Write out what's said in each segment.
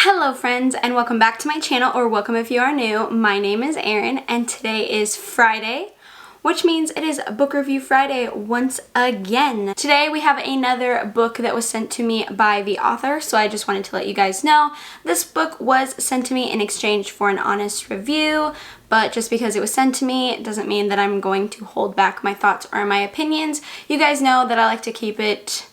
Hello friends, and welcome back to my channel, or welcome if you are new. My name is Erin and today is Friday, which means it is Book Review Friday once again. Today we have another book that was sent to me by the author, so I just wanted to let you guys know this book was sent to me in exchange for an honest review, but just because it was sent to me doesn't mean that I'm going to hold back my thoughts or my opinions. You guys know that I like to keep it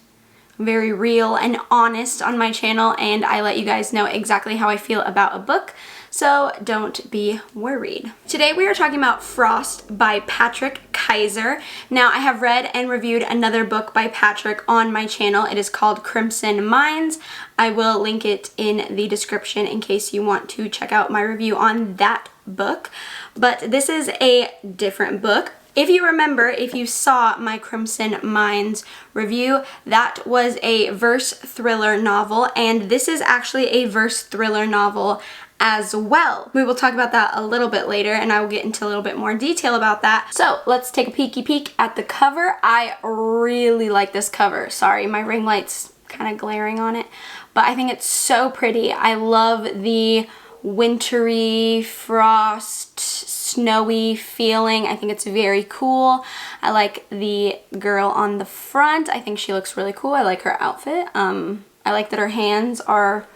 very real and honest on my channel, and I let you guys know exactly how I feel about a book, so don't be worried. Today we are talking about Frost by Patrick Kaiser. Now, I have read and reviewed another book by Patrick on my channel. It is called Crimson Minds. I will link it in the description in case you want to check out my review on that book, but this is a different book. If you remember, if you saw my Crimson Minds review, that was a verse thriller novel, and this is actually a verse thriller novel as well. We will talk about that a little bit later, and I will get into a little bit more detail about that. So let's take a peeky peek at the cover. I really like this cover. Sorry, my ring light's kind of glaring on it, but I think it's so pretty. I love the wintry, frost, snowy feeling. I think it's very cool. I like the girl on the front. I think she looks really cool. I like her outfit. I like that her hands are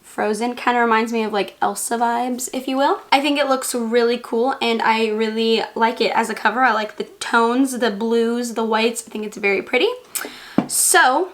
frozen. Kind of reminds me of like Elsa vibes, if you will. I think it looks really cool, and I really like it as a cover. I like the tones, the blues, the whites. I think it's very pretty. So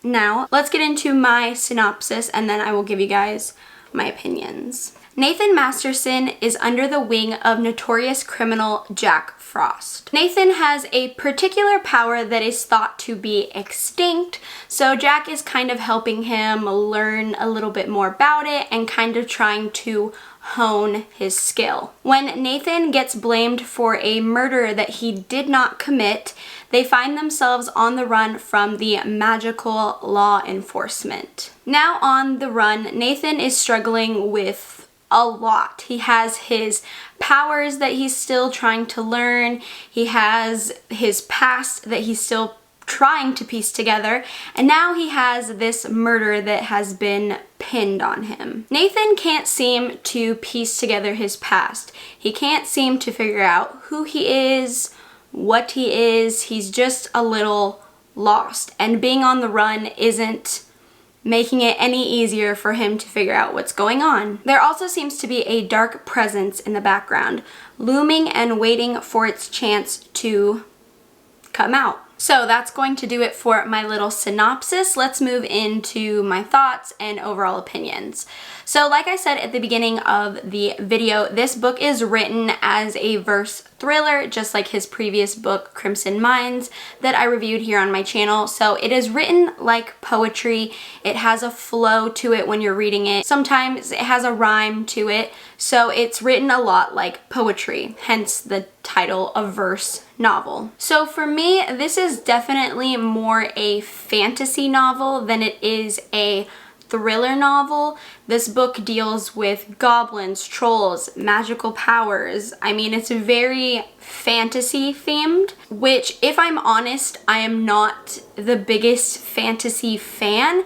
now let's get into my synopsis, and then I will give you guys my opinions. Nathan Masterson is under the wing of notorious criminal Jack Frost. Nathan has a particular power that is thought to be extinct, so Jack is kind of helping him learn a little bit more about it and kind of trying to hone his skill. When Nathan gets blamed for a murder that he did not commit, they find themselves on the run from the magical law enforcement. Now on the run, Nathan is struggling with a lot. He has his powers that he's still trying to learn. He has his past that he's still trying to piece together, and now he has this murder that has been pinned on him. Nathan can't seem to piece together his past. He can't seem to figure out who he is, what he is. He's just a little lost, and being on the run isn't making it any easier for him to figure out what's going on. There also seems to be a dark presence in the background, looming and waiting for its chance to come out. So that's going to do it for my little synopsis. Let's move into my thoughts and overall opinions. So like I said at the beginning of the video, this book is written as a verse thriller, just like his previous book, Crimson Minds, that I reviewed here on my channel. So it is written like poetry. It has a flow to it when you're reading it. Sometimes it has a rhyme to it. So it's written a lot like poetry, hence the title, a verse novel. So for me, this is definitely more a fantasy novel than it is a thriller novel. This book deals with goblins, trolls, magical powers. I mean, it's very fantasy themed, which, if I'm honest, I am not the biggest fantasy fan.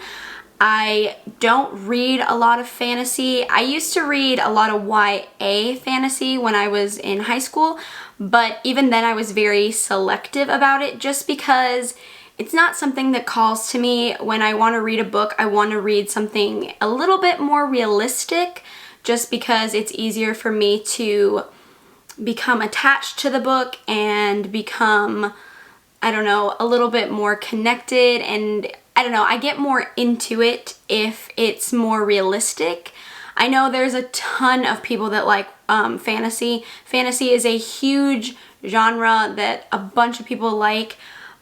I don't read a lot of fantasy. I used to read a lot of YA fantasy when I was in high school, but even then I was very selective about it, just because it's not something that calls to me. When I want to read a book, I want to read something a little bit more realistic, just because it's easier for me to become attached to the book and become, I don't know, a little bit more connected, and I don't know, I get more into it if it's more realistic. I know there's a ton of people that like fantasy. Fantasy is a huge genre that a bunch of people like,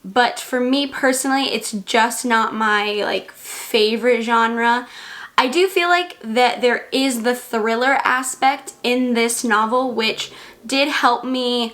but for me personally, it's just not my favorite genre. I do feel like that there is the thriller aspect in this novel, which did help me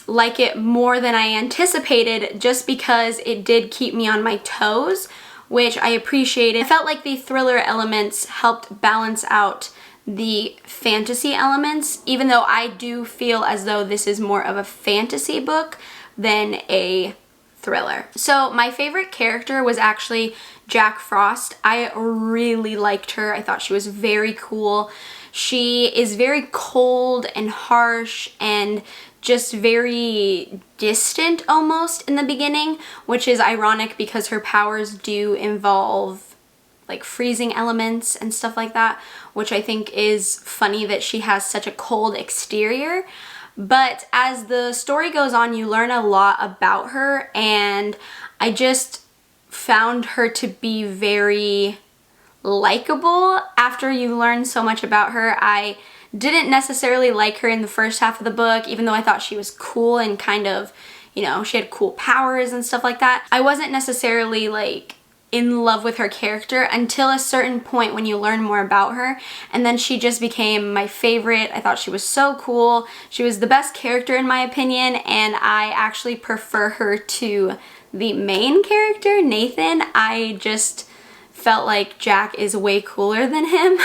like it more than I anticipated, just because it did keep me on my toes, which I appreciated. I felt like the thriller elements helped balance out the fantasy elements, even though I do feel as though this is more of a fantasy book than a thriller. So my favorite character was actually Jack Frost. I really liked her. I thought she was very cool. She is very cold and harsh and just very distant almost in the beginning, which is ironic because her powers do involve like freezing elements and stuff like that, which I think is funny that she has such a cold exterior. But as the story goes on, you learn a lot about her, and I just found her to be very likable after you learn so much about her. I didn't necessarily like her in the first half of the book, even though I thought she was cool and kind of, you know, she had cool powers and stuff like that. I wasn't necessarily like in love with her character until a certain point when you learn more about her, and then she just became my favorite. I thought she was so cool. She was the best character in my opinion, and I actually prefer her to the main character, Nathan. I just felt like Jack is way cooler than him.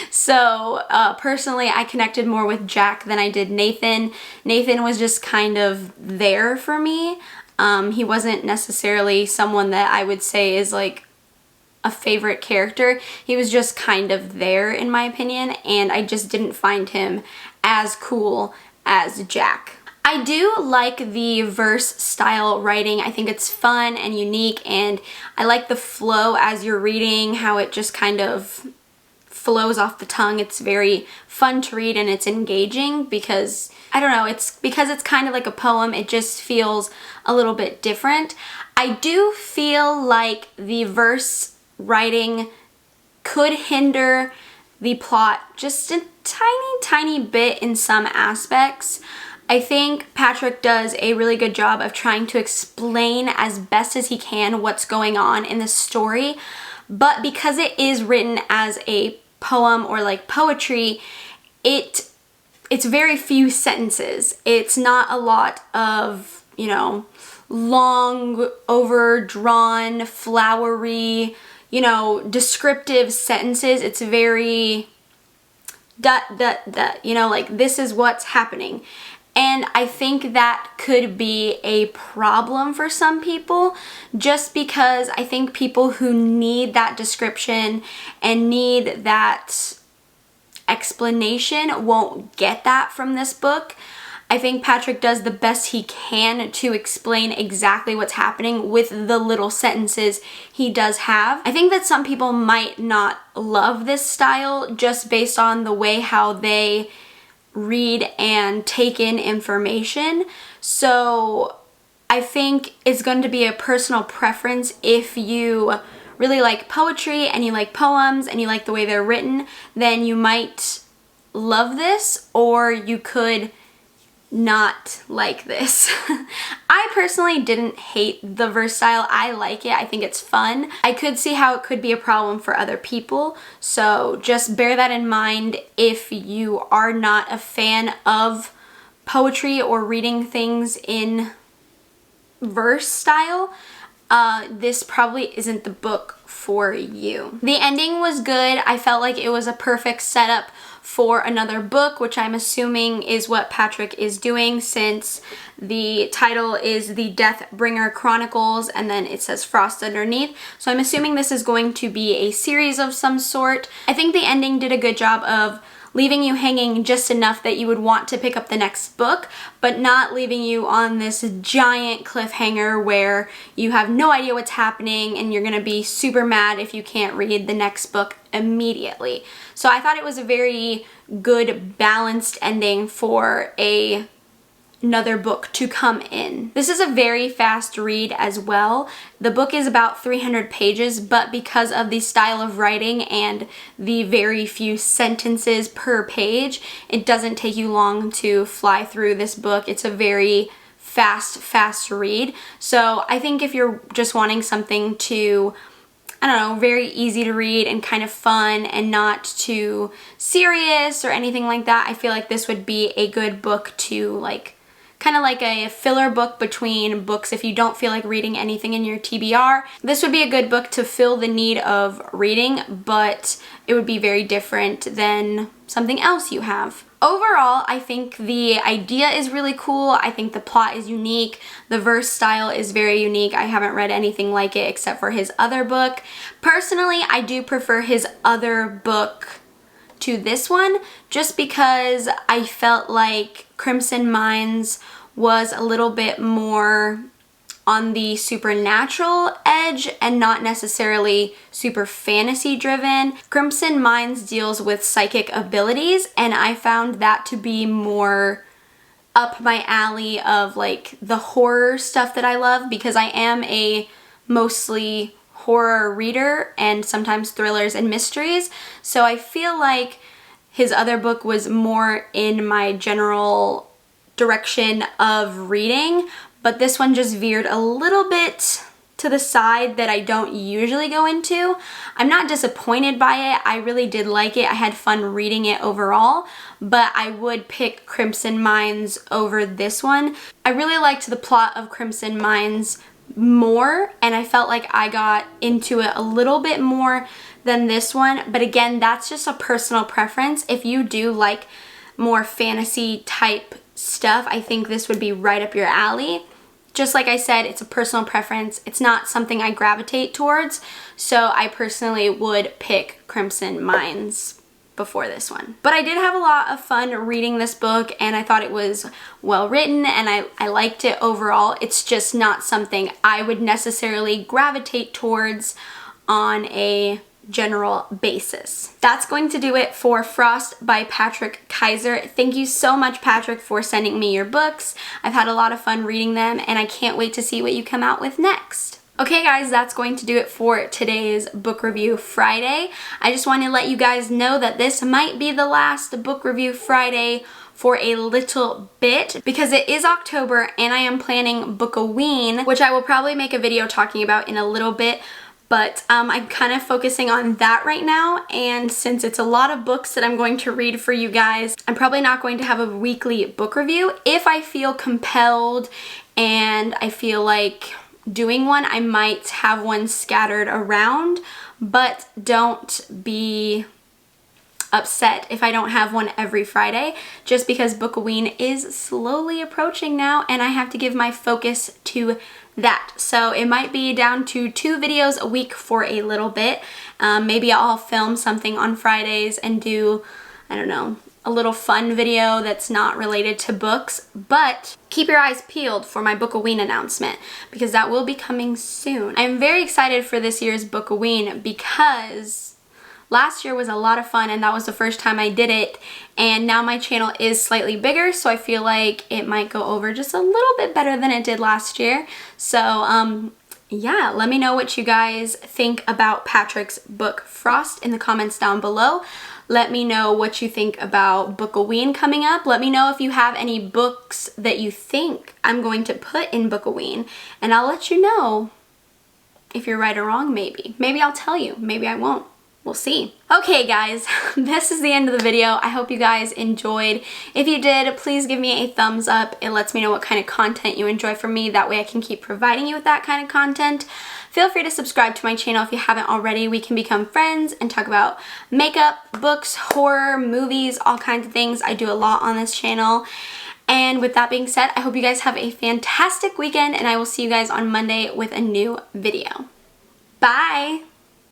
So personally, I connected more with Jack than I did Nathan. Nathan was just kind of there for me. He wasn't necessarily someone that I would say is like a favorite character. He was just kind of there in my opinion, and I just didn't find him as cool as Jack. I do like the verse style writing. I think it's fun and unique, and I like the flow as you're reading, how it just kind of flows off the tongue. It's very fun to read and it's engaging because, I don't know, it's because it's kind of like a poem, it just feels a little bit different. I do feel like the verse writing could hinder the plot just a tiny bit in some aspects. I think Patrick does a really good job of trying to explain as best as he can what's going on in the story, but because it is written as a poem or like poetry, it's very few sentences. It's not a lot of, you know, long, overdrawn, flowery, you know, descriptive sentences. It's very you know, like this is what's happening. And I think that could be a problem for some people, just because I think people who need that description and need that explanation won't get that from this book. I think Patrick does the best he can to explain exactly what's happening with the little sentences he does have. I think that some people might not love this style just based on the way how they read and take in information. So I think it's going to be a personal preference. If you really like poetry and you like poems and you like the way they're written, then you might love this, or you could not like this. I personally didn't hate the verse style. I like it. I think it's fun. I could see how it could be a problem for other people, so just bear that in mind if you are not a fan of poetry or reading things in verse style. This probably isn't the book for you. The ending was good. I felt like it was a perfect setup for another book, which I'm assuming is what Patrick is doing, since the title is The Deathbringer Chronicles and then it says Frost underneath. So I'm assuming this is going to be a series of some sort. I think the ending did a good job of leaving you hanging just enough that you would want to pick up the next book, but not leaving you on this giant cliffhanger where you have no idea what's happening and you're gonna be super mad if you can't read the next book immediately. So I thought it was a very good balanced ending for another book to come in. This is a very fast read as well. The book is about 300 pages, but because of the style of writing and the very few sentences per page, it doesn't take you long to fly through this book. It's a very fast read. So I think if you're just wanting something to, I don't know, very easy to read and kind of fun and not too serious or anything like that, I feel like this would be a good book to like kind of like a filler book between books if you don't feel like reading anything in your TBR. This would be a good book to fill the need of reading, but it would be very different than something else you have. Overall, I think the idea is really cool. I think the plot is unique. The verse style is very unique. I haven't read anything like it except for his other book. Personally, I do prefer his other book to this one just because I felt like Crimson Minds was a little bit more on the supernatural edge and not necessarily super fantasy driven. Crimson Minds deals with psychic abilities, and I found that to be more up my alley of like the horror stuff that I love, because I am a mostly horror reader and sometimes thrillers and mysteries. So I feel like his other book was more in my general direction of reading, but this one just veered a little bit to the side that I don't usually go into. I'm not disappointed by it. I really did like it. I had fun reading it overall, but I would pick Crimson Minds over this one. I really liked the plot of Crimson Minds more, and I felt like I got into it a little bit more than this one. But again, that's just a personal preference. If you do like more fantasy type stuff, I think this would be right up your alley. Just like I said, it's a personal preference. It's not something I gravitate towards, so I personally would pick Crimson Minds before this one. But I did have a lot of fun reading this book, and I thought it was well written, and I liked it overall. It's just not something I would necessarily gravitate towards on a general basis. That's going to do it for Frost by Patrick Kaiser. Thank you so much, Patrick, for sending me your books. I've had a lot of fun reading them, and I can't wait to see what you come out with next. Okay guys, that's going to do it for today's Book Review Friday. I just want to let you guys know that this might be the last Book Review Friday for a little bit, because it is October and I am planning Book-O-Ween, which I will probably make a video talking about in a little bit. But I'm kind of focusing on that right now, and since it's a lot of books that I'm going to read for you guys, I'm probably not going to have a weekly book review. If I feel compelled and I feel like doing one, I might have one scattered around, but don't be upset if I don't have one every Friday, just because Book-O-Ween is slowly approaching now and I have to give my focus to that. So it might be down to 2 videos a week for a little bit. Maybe I'll film something on Fridays and do, I don't know, a little fun video that's not related to books, but keep your eyes peeled for my Book-O-Ween announcement, because that will be coming soon. I'm very excited for this year's Book-O-Ween because last year was a lot of fun and that was the first time I did it, and now my channel is slightly bigger, so I feel like it might go over just a little bit better than it did last year. So yeah, let me know what you guys think about Patrick's book Frost in the comments down below. Let me know what you think about Book-O-Ween coming up. Let me know if you have any books that you think I'm going to put in Book-O-Ween, and I'll let you know if you're right or wrong maybe. Maybe I'll tell you, maybe I won't. We'll see. Okay guys, this is the end of the video. I hope you guys enjoyed. If you did, please give me a thumbs up. It lets me know what kind of content you enjoy from me. That way I can keep providing you with that kind of content. Feel free to subscribe to my channel if you haven't already. We can become friends and talk about makeup, books, horror, movies, all kinds of things. I do a lot on this channel. And with that being said, I hope you guys have a fantastic weekend, and I will see you guys on Monday with a new video. Bye!